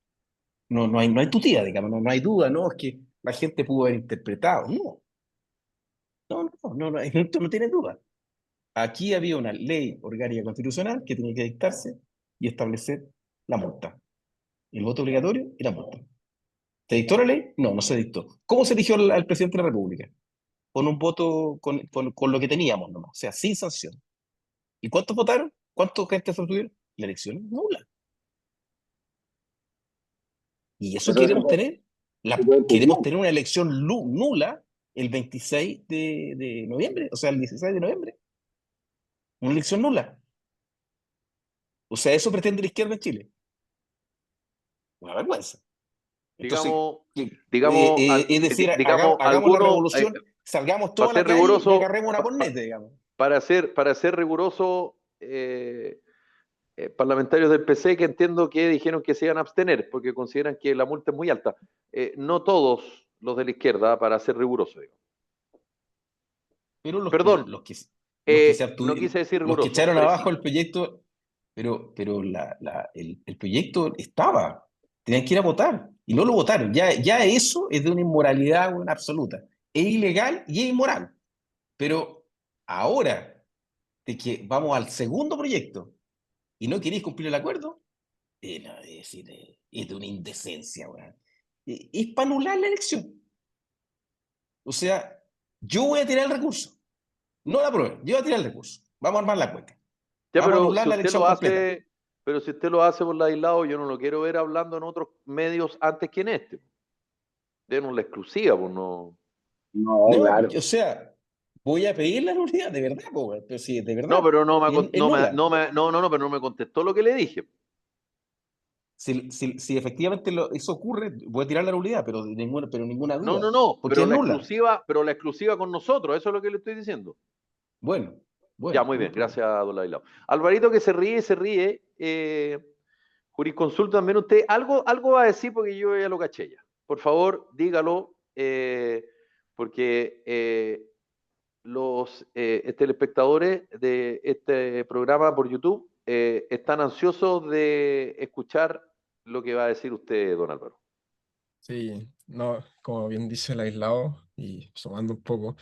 S2: No hay tutía, digamos, no hay duda, no, es que la gente pudo haber interpretado. Esto no tiene duda. Aquí había una ley orgánica constitucional que tenía que dictarse y establecer la multa. El voto obligatorio y la multa. ¿Se dictó la ley? No, no se dictó. ¿Cómo se eligió al presidente de la República? Con un voto, con lo que teníamos nomás, o sea, sin sanción. ¿Y cuántos votaron? ¿Cuántos gente se abstuvieron? La elección es nula. ¿Y eso
S4: Eso
S2: queremos tener?
S4: se puede
S2: Queremos
S4: entender.
S2: tener una elección nula el 26 de noviembre, o sea, el 16 de noviembre. Una elección nula. O sea, eso pretende la izquierda en Chile. Una vergüenza. Entonces,
S1: Digamos, digamos,
S2: es decir,
S1: digamos,
S2: hagamos la
S1: algunos,
S2: revolución, salgamos
S1: para
S2: toda la
S1: ser
S2: calle y
S1: riguroso,
S2: agarremos una corneta, digamos.
S1: para ser riguroso, parlamentarios del PC que entiendo que dijeron que se iban a abstener porque consideran que la multa es muy alta. No todos los de la izquierda, para ser riguroso, digo.
S2: Pero
S1: Perdón,
S2: los que se
S1: no
S2: abstuvieron,
S1: quise decir
S2: los que
S1: riguroso,
S2: echaron abajo
S1: preciso.
S2: el proyecto, pero el proyecto estaba, tenían que ir a votar y no lo votaron. Ya eso es de una inmoralidad una absoluta. Es ilegal y es inmoral. Pero ahora de que vamos al segundo proyecto y no queréis cumplir el acuerdo, no, es decir, es de una indecencia, weón. Es para anular la elección. O sea, yo voy a tirar el recurso. No la aprueben, yo voy a tirar el recurso. Vamos a armar la cuenta.
S1: Ya,
S2: Vamos a
S1: pero
S2: anular
S1: si
S2: la
S1: usted
S2: elección
S1: lo
S2: completa.
S1: hace, pero si usted lo hace por la aislado, yo no lo quiero ver hablando en otros medios antes que en este. Denos la exclusiva, pues no.
S4: No,
S2: No,
S4: claro.
S2: o sea, voy a pedir la nulidad, de verdad, po, weón, pero sí, de
S1: No,
S2: verdad.
S1: pero
S2: Es nula.
S1: pero no me contestó lo que le dije.
S2: Si efectivamente eso ocurre, voy a tirar la nulidad, pero ninguna duda,
S1: No,
S2: porque es nula.
S1: pero la exclusiva con nosotros, eso es lo que le estoy diciendo.
S2: Bueno,
S1: Ya,
S2: bueno,
S1: muy
S2: no hay
S1: bien,
S2: problema.
S1: gracias, don Laislao. Alvarito que se ríe. Jurisconsulto también usted, algo va a decir porque yo ya lo caché ya. Por favor, dígalo, porque los telespectadores de este programa por YouTube están ansiosos de escuchar lo que va a decir usted, don Álvaro.
S3: Sí, no, como bien dice el aislado, y sumando un poco,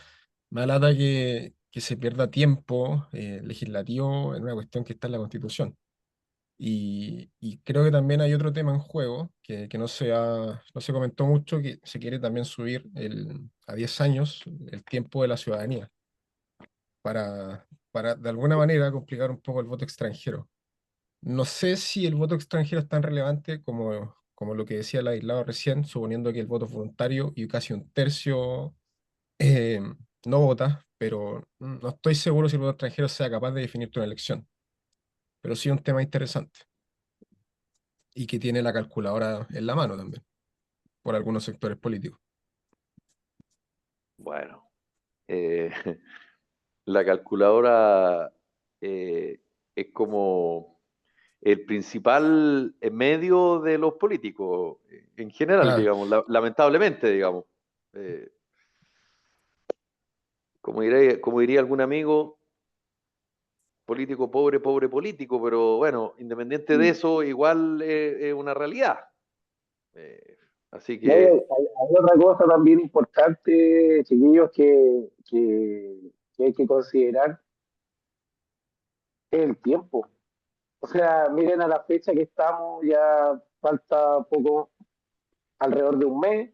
S3: me da lata que se pierda tiempo legislativo en una cuestión que está en la Constitución. Y creo que también hay otro tema en juego que no se comentó mucho, que se quiere también subir a 10 años el tiempo de la ciudadanía para de alguna manera complicar un poco el voto extranjero. No sé si el voto extranjero es tan relevante como lo que decía el aislado recién, suponiendo que el voto es voluntario y casi un tercio eh, no vota, pero no estoy seguro si el voto extranjero sea capaz de definirte una elección. Pero sí un tema interesante y que tiene la calculadora en la mano también, por algunos sectores políticos.
S1: Bueno, eh, la calculadora es como el principal medio de los políticos, en general,
S3: Claro,
S1: digamos, lamentablemente, digamos. Como diría algún amigo, político pobre, pobre político, pero bueno, independiente de eso, igual es una realidad. Así
S4: No, hay,
S1: que
S4: hay otra cosa también importante, chiquillos, que hay que considerar, es el tiempo. O sea, miren a la fecha que estamos, ya falta poco, alrededor de un mes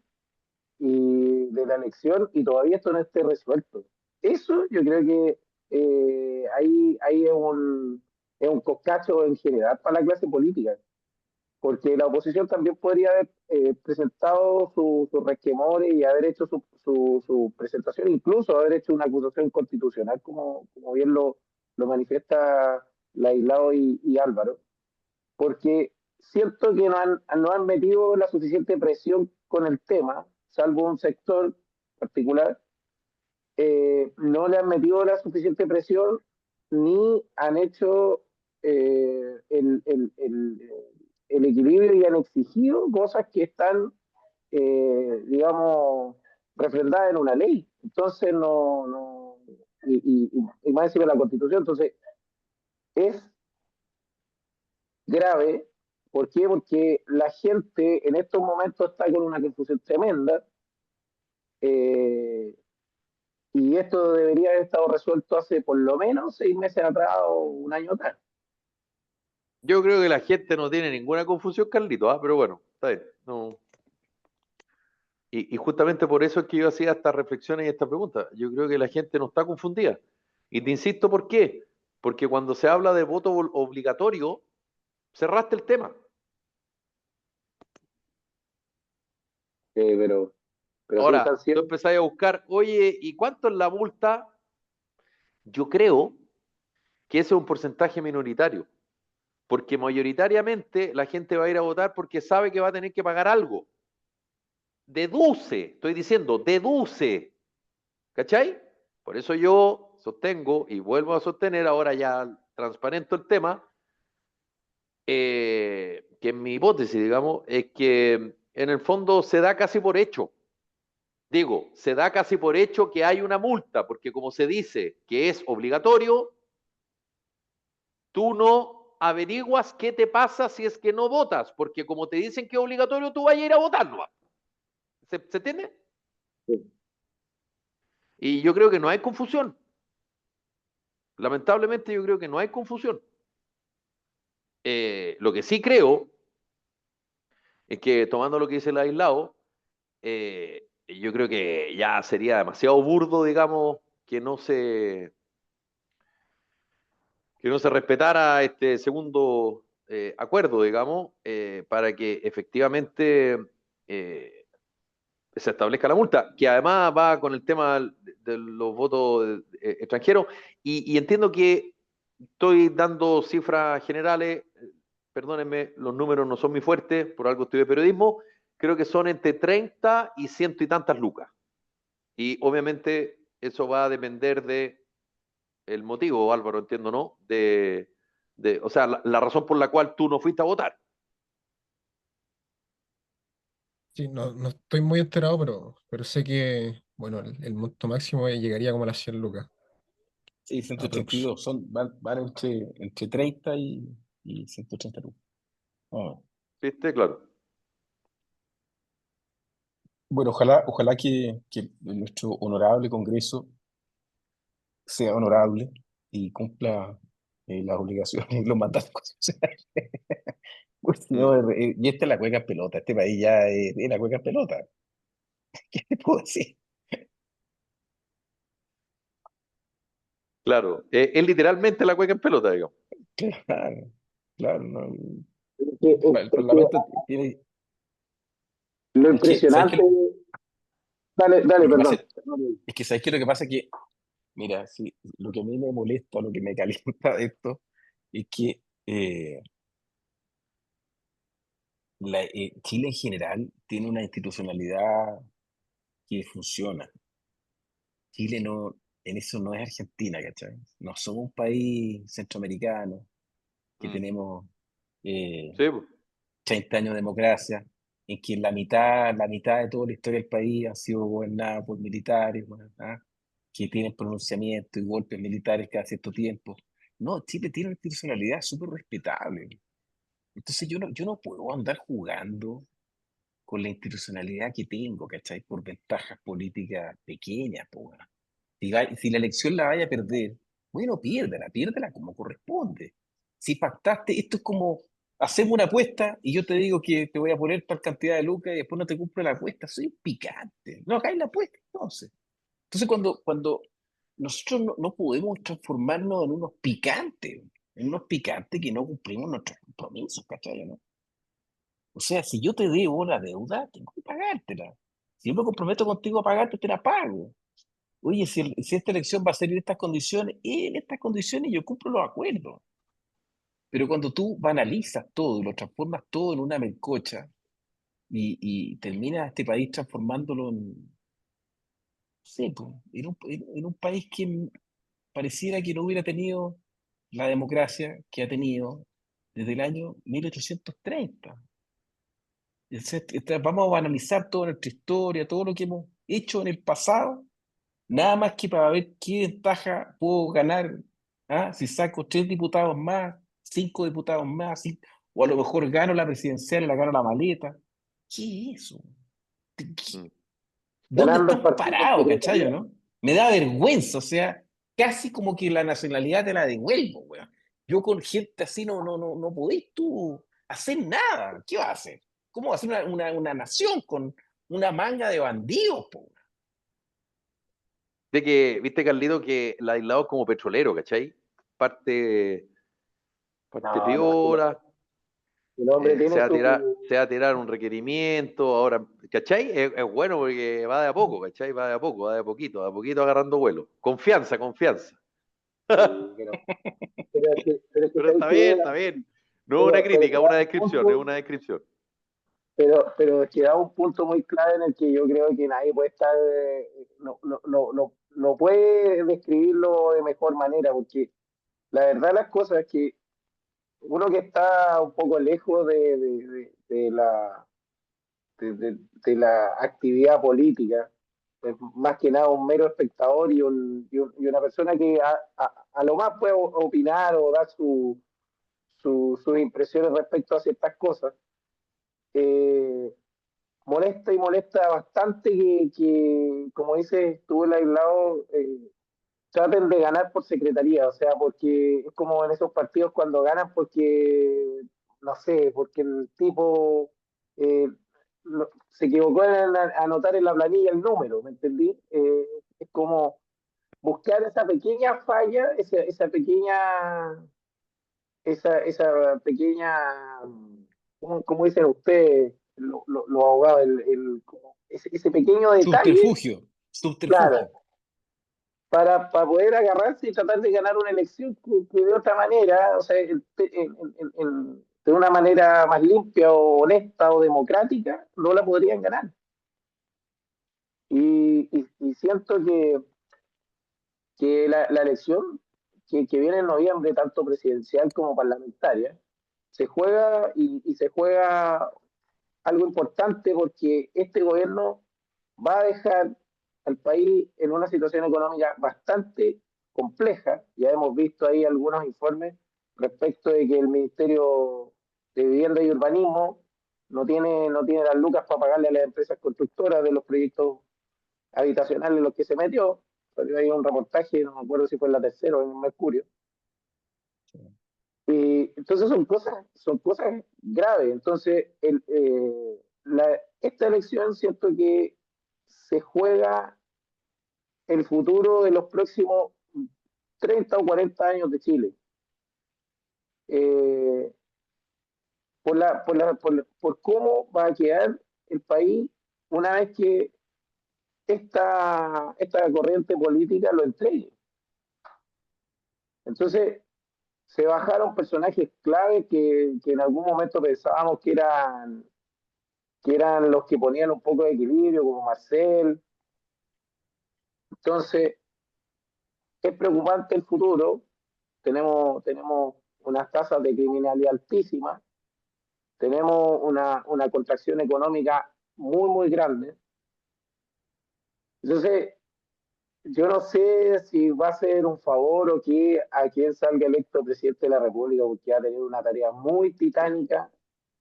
S4: y de la elección y todavía esto no esté resuelto. Eso yo creo que ahí es un coscacho en general para la clase política, porque la oposición también podría haber presentado sus resquemores y haber hecho su presentación, incluso haber hecho una acusación constitucional, como bien lo manifiesta Laislao y Álvaro, porque siento que no han metido la suficiente presión con el tema, salvo un sector particular, no le han metido la suficiente presión ni han hecho el equilibrio y han exigido cosas que están, digamos, refrendadas en una ley. Entonces, y más encima de la Constitución, entonces es grave. ¿Por qué? Porque la gente en estos momentos está con una confusión tremenda. eh, Y esto debería haber estado resuelto hace por lo menos 6 meses atrás o un año atrás.
S1: yo creo que la gente no tiene ninguna confusión, Carlito, pero bueno, está bien. No. Y justamente por eso es que yo hacía estas reflexiones y esta pregunta. Yo creo que la gente no está confundida. Y te insisto, ¿por qué? Porque cuando se habla de voto obligatorio, cerraste el tema.
S4: Eh, pero, pero sin
S1: Ahora, tú
S4: sanción,
S1: empezás a buscar, oye, ¿y cuánto es la multa? Yo creo que ese es un porcentaje minoritario, porque mayoritariamente la gente va a ir a votar porque sabe que va a tener que pagar algo. Deduce, estoy diciendo, deduce. ¿Cachai? Por eso yo sostengo y vuelvo a sostener, ahora ya transparento el tema, que en mi hipótesis, digamos, es que en el fondo se da casi por hecho. Digo, se da casi por hecho que hay una multa, porque como se dice que es obligatorio, tú no averiguas qué te pasa si es que no votas, porque como te dicen que es obligatorio, tú vas a ir a votar, ¿no? ¿Se entiende? Y yo creo que no hay confusión. Lamentablemente yo creo que no hay confusión. Lo que sí creo es que tomando lo que dice el aislado, yo creo que ya sería demasiado burdo, digamos, que no se respetara este segundo acuerdo, digamos, para que efectivamente se establezca la multa, que además va con el tema de los votos extranjeros, y entiendo que estoy dando cifras generales, perdónenme, los números no son muy fuertes, por algo estudié periodismo, creo que son entre 30 y ciento y tantas lucas. Y obviamente eso va a depender de el motivo, Álvaro, entiendo, ¿no? O sea, la razón por la cual tú no fuiste a votar.
S3: sí, no estoy muy enterado, pero sé que, bueno, el monto máximo llegaría como a las 100 lucas,
S2: Sí, ciento ochenta y
S3: aprox.
S2: dos van entre 30 y 180 lucas. Ah.
S1: ¿Viste? Claro.
S2: Bueno, ojalá que nuestro honorable Congreso sea honorable y cumpla las obligaciones y los mandatos constitucionales. Pues, no,
S1: Mm.
S2: y esta es la cueca en pelota, este país ya es la cueca en pelota. ¿Qué te puedo decir?
S1: Claro. Es literalmente la cueca en pelota, digamos.
S2: Claro, claro, no. El
S4: es que
S2: Parlamento tiene.
S4: lo
S2: Es que, ¿sabes
S4: impresionante.
S2: qué?
S4: Dale,
S2: Lo
S4: dale,
S2: que pasa
S4: perdón.
S2: es que, ¿sabes qué? Lo que pasa es que, mira, sí, lo que a mí me molesta, lo que me calienta de esto, es que Chile en general tiene una institucionalidad que funciona. Chile no, en eso no es Argentina, ¿cachai? No somos un país centroamericano que
S1: Mm.
S2: tenemos
S1: Sí, pues.
S2: 30 años de democracia, en que la mitad de toda la historia del país ha sido gobernada por militares, bueno, que tienen pronunciamientos y golpes militares cada cierto tiempo. No, Chile tiene una institucionalidad súper respetable. Entonces yo no puedo andar jugando con la institucionalidad que tengo, ¿cachai? Por ventajas políticas pequeñas, po, weón. Si la elección la vaya a perder, bueno, piérdela como corresponde. Si pactaste, esto es como hacemos una apuesta y yo te digo que te voy a poner tal cantidad de lucas y después no te cumplo la apuesta, soy un picante. No hagáis la apuesta, entonces. Entonces, cuando nosotros no podemos transformarnos en unos picantes que no cumplimos nuestros compromisos, ¿cachai? ¿No? O sea, si yo te debo la deuda, tengo que pagártela. Si yo me comprometo contigo a pagarte, te la pago. Oye, si esta elección va a ser en estas condiciones yo cumplo los acuerdos. Pero cuando tú banalizas todo y lo transformas todo en una melcocha y terminas este país transformándolo en, no sé, po, en un país que pareciera que no hubiera tenido la democracia que ha tenido desde el año 1830. Vamos a banalizar toda nuestra historia, todo lo que hemos hecho en el pasado, nada más que para ver qué ventaja puedo ganar. Si saco 3 diputados más, 5 diputados más, o a lo mejor gano la presidencial y la gano la maleta. ¿Qué es eso?
S1: Mm.
S2: ¿Dónde
S4: Ganando el
S2: estamos
S4: partido
S2: parados, cachai,
S4: secretaría.
S2: no? Me da vergüenza, o sea, casi como que la nacionalidad te la devuelvo, weón. Yo con gente así no podés tú hacer nada. ¿Qué vas a hacer? ¿Cómo va a ser una nación con una manga de bandidos, po?
S1: Viste, Carlito, que el aislado es como petrolero, ¿cachai? Parte, parte
S4: No, no,
S1: Piora,
S4: el hombre
S1: se
S4: tiene
S1: va a tirar,
S4: su...
S1: se va a tirar un requerimiento, ahora, ¿cachai? Es bueno porque va de a poco, ¿cachai? Va de a poco, va de a poquito agarrando vuelo. Confianza, confianza.
S4: Sí, pero es que
S1: Pero
S4: sabéis
S1: está
S4: que
S1: bien, está bien. No es una
S4: pero es
S1: crítica,
S4: que
S1: es
S4: da
S1: una
S4: un
S1: descripción, es
S4: punto,
S1: una descripción.
S4: pero es que da un punto muy clave en el que yo creo que nadie puede estar, no puede describirlo de mejor manera, porque la verdad las cosas es que uno que está un poco lejos de la actividad política, es más que nada un mero espectador y una persona que a lo más puede opinar o dar sus impresiones respecto a ciertas cosas. eh, Molesta y molesta bastante como dices tú, el aislado, traten de ganar por secretaría, o sea, porque es como en esos partidos cuando ganan porque, no sé, porque el tipo eh, se equivocó en anotar en la planilla el número, ¿me entendí? Es como buscar esa pequeña falla, esa pequeña, ¿cómo dicen ustedes, los abogados, ese pequeño detalle,
S2: Subterfugio,
S4: claro,
S2: subterfugio.
S4: para poder agarrarse y tratar de ganar una elección que de otra manera, o sea, de una manera más limpia o honesta o democrática, no la podrían ganar. Y siento que la elección que viene en noviembre, tanto presidencial como parlamentaria, se juega y se juega algo importante porque este gobierno va a dejar al país en una situación económica bastante compleja. Ya hemos visto ahí algunos informes respecto de que el Ministerio de Vivienda y Urbanismo no tiene las lucas para pagarle a las empresas constructoras de los proyectos habitacionales en los que se metió. Salió ahí un reportaje, no me acuerdo si fue en la Tercera o en el Mercurio. Entonces son cosas graves. Entonces, esta elección siento que se juega el futuro de los próximos 30 o 40 años de Chile. Eh, por cómo va a quedar el país una vez que esta corriente política lo entregue. Entonces, se bajaron personajes clave que en algún momento pensábamos que eran los que ponían un poco de equilibrio, como Marcel. Entonces, es preocupante el futuro. Tenemos unas tasas de criminalidad altísimas. tenemos una contracción económica muy, muy grande. Entonces, yo no sé si va a ser un favor o que a quien salga electo presidente de la República, porque va a tener una tarea muy titánica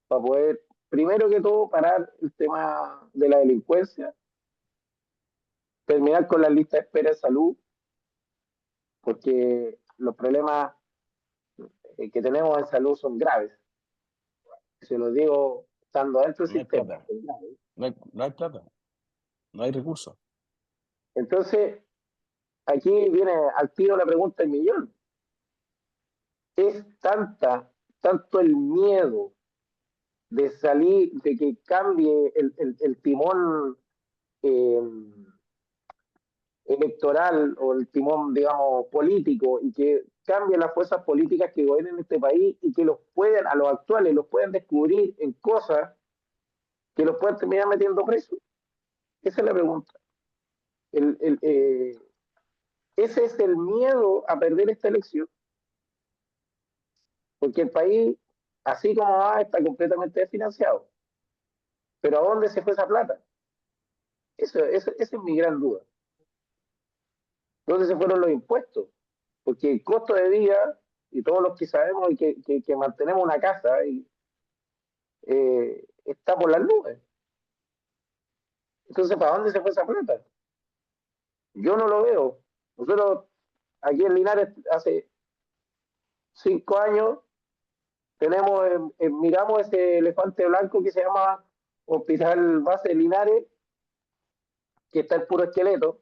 S4: para poder, primero que todo, parar el tema de la delincuencia, terminar con la lista de espera de salud, porque los problemas que tenemos en salud son graves. Se los digo estando dentro del
S2: No hay
S4: sistema.
S2: plata, no hay plata, no hay recursos.
S4: Entonces, aquí viene al tiro la pregunta del millón. Es tanto el miedo de salir, de que cambie el timón eh, electoral o el timón, digamos, político y que cambien las fuerzas políticas que gobiernen este país y que los puedan, a los actuales, los puedan descubrir en cosas que los puedan terminar metiendo presos? Esa es la pregunta. El, el, eh, ese es el miedo a perder esta elección, porque el país, así como va, está completamente desfinanciado. Pero ¿a dónde se fue esa plata? Esa es mi gran duda. ¿Dónde se fueron los impuestos? Porque el costo de vida, y todos los que sabemos y que mantenemos una casa, está por las nubes. Entonces, ¿para dónde se fue esa plata? Yo no lo veo. Nosotros aquí en Linares hace 5 años miramos ese elefante blanco que se llama Hospital Base de Linares, que está en puro esqueleto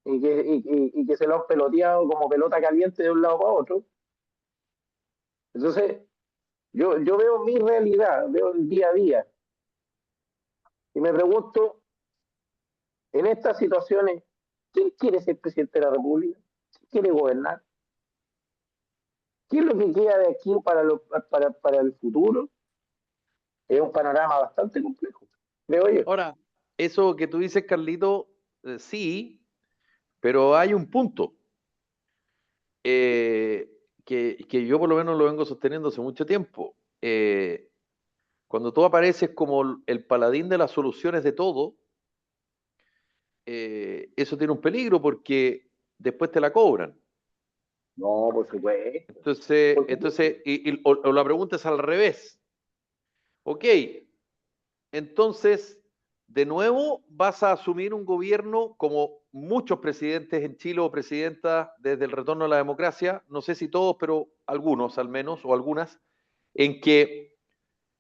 S4: y que se lo han peloteado como pelota caliente de un lado para otro. Entonces, yo veo mi realidad, veo el día a día y me pregunto, en estas situaciones, ¿quién quiere ser presidente de la República? ¿Quién quiere gobernar? ¿Qué es lo que queda de aquí para el futuro? Es un panorama bastante complejo, creo yo.
S1: Ahora, eso que tú dices, Carlito, sí, pero hay un punto que yo por lo menos lo vengo sosteniendo hace mucho tiempo. Cuando tú apareces como el paladín de las soluciones de todo, eso tiene un peligro porque después te la cobran.
S4: No, por supuesto.
S1: Entonces o la pregunta es al revés. Ok, entonces, de nuevo vas a asumir un gobierno como muchos presidentes en Chile o presidentas desde el retorno a la democracia, no sé si todos, pero algunos al menos, o algunas, en que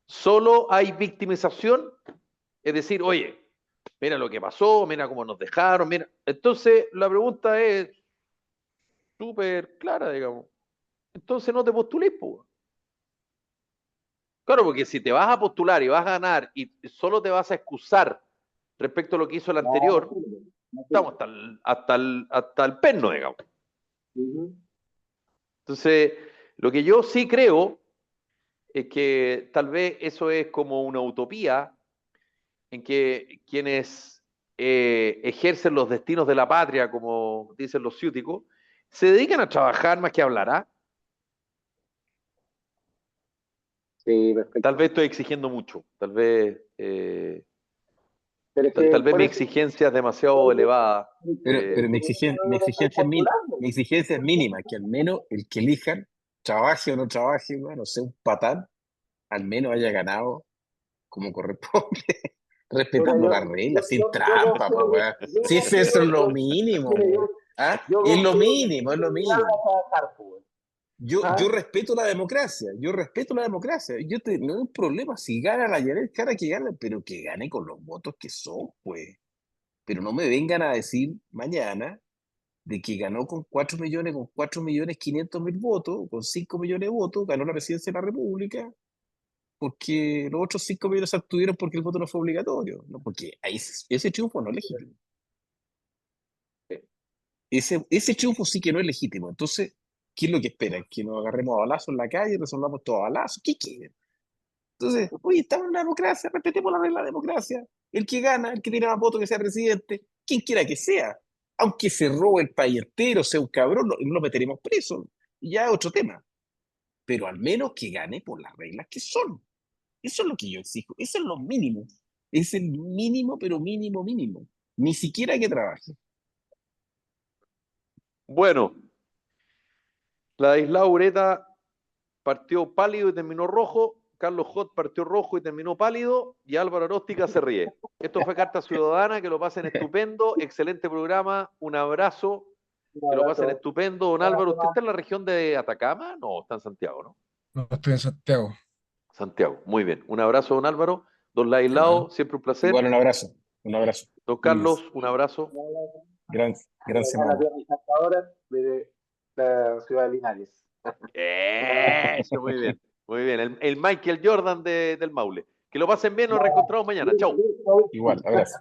S1: solo hay victimización, es decir, oye, mira lo que pasó, mira cómo nos dejaron, mira. Entonces, la pregunta es súper clara, digamos. Entonces no te postules, pues. Claro, porque si te vas a postular y vas a ganar y solo te vas a excusar respecto a lo que hizo el anterior, estamos hasta el perno, digamos. Entonces, lo que yo sí creo es que tal vez eso es como una utopía en que quienes ejercen los destinos de la patria, como dicen los ciúticos, se dedican a trabajar más que a hablar, ¿ah?
S4: Sí, perfecto.
S1: Tal vez estoy exigiendo mucho, tal vez
S4: Pero es que
S1: tal vez
S4: por
S1: mi
S4: eso,
S1: exigencia es demasiado elevada.
S2: Pero mi exigencia es mínima, que al menos el que elijan, trabaje o no trabaje, bueno, sea un patán, al menos haya ganado como corresponde, respetando las reglas, sin trampa, pues, weón. Si es eso es lo mínimo, weón. ¿Ah? Es lo mínimo, es lo mínimo. Yo respeto la democracia, yo respeto la democracia. No hay un problema si gana la Janet Jara, que gane, pero que gane con los votos que son, pues. Pero no me vengan a decir mañana de que ganó con 4 millones, con 4.500.000 votos, con 5 millones de votos, ganó la presidencia de la República, porque los otros 5 millones se abstuvieron porque el voto no fue obligatorio, ¿no? Porque ahí, ese triunfo no es legítimo. Ese triunfo sí que no es legítimo. Entonces, ¿qué es lo que esperan? ¿Que nos agarremos a balazos en la calle y resolvamos todo a balazos? ¿Qué quieren? Entonces, oye, estamos en una democracia, respetemos la regla de la democracia. El que gana, el que tiene más votos que sea presidente, quien quiera que sea. Aunque se robe el país entero, sea un cabrón, lo meteremos preso. Ya es otro tema. Pero al menos que gane por las reglas que son. Eso es lo que yo exijo, eso es lo mínimo. Es el mínimo, pero mínimo, mínimo. Ni siquiera que trabaje.
S1: Bueno, Ladislao Ureta partió pálido y terminó rojo. Carlos Hot partió rojo y terminó pálido. Y Álvaro Aróstica se ríe. Esto fue Carta Ciudadana. Que lo pasen estupendo. Excelente programa. Un abrazo. Que lo pasen estupendo. Don Álvaro, ¿usted está en la región de Atacama? No, está en Santiago, ¿no?
S3: No, estoy en Santiago.
S1: Santiago, muy bien. Un abrazo, don Álvaro. Don Ladislao, siempre un placer.
S2: Igual un abrazo. Un abrazo.
S1: Don Carlos, un abrazo.
S2: Gran semana.
S4: De la ciudad de Linares.
S1: Eso, muy bien. Muy bien. El Michael Jordan del Maule. Que lo pasen bien, nos reencontramos mañana. Chau.
S2: Igual, abrazo.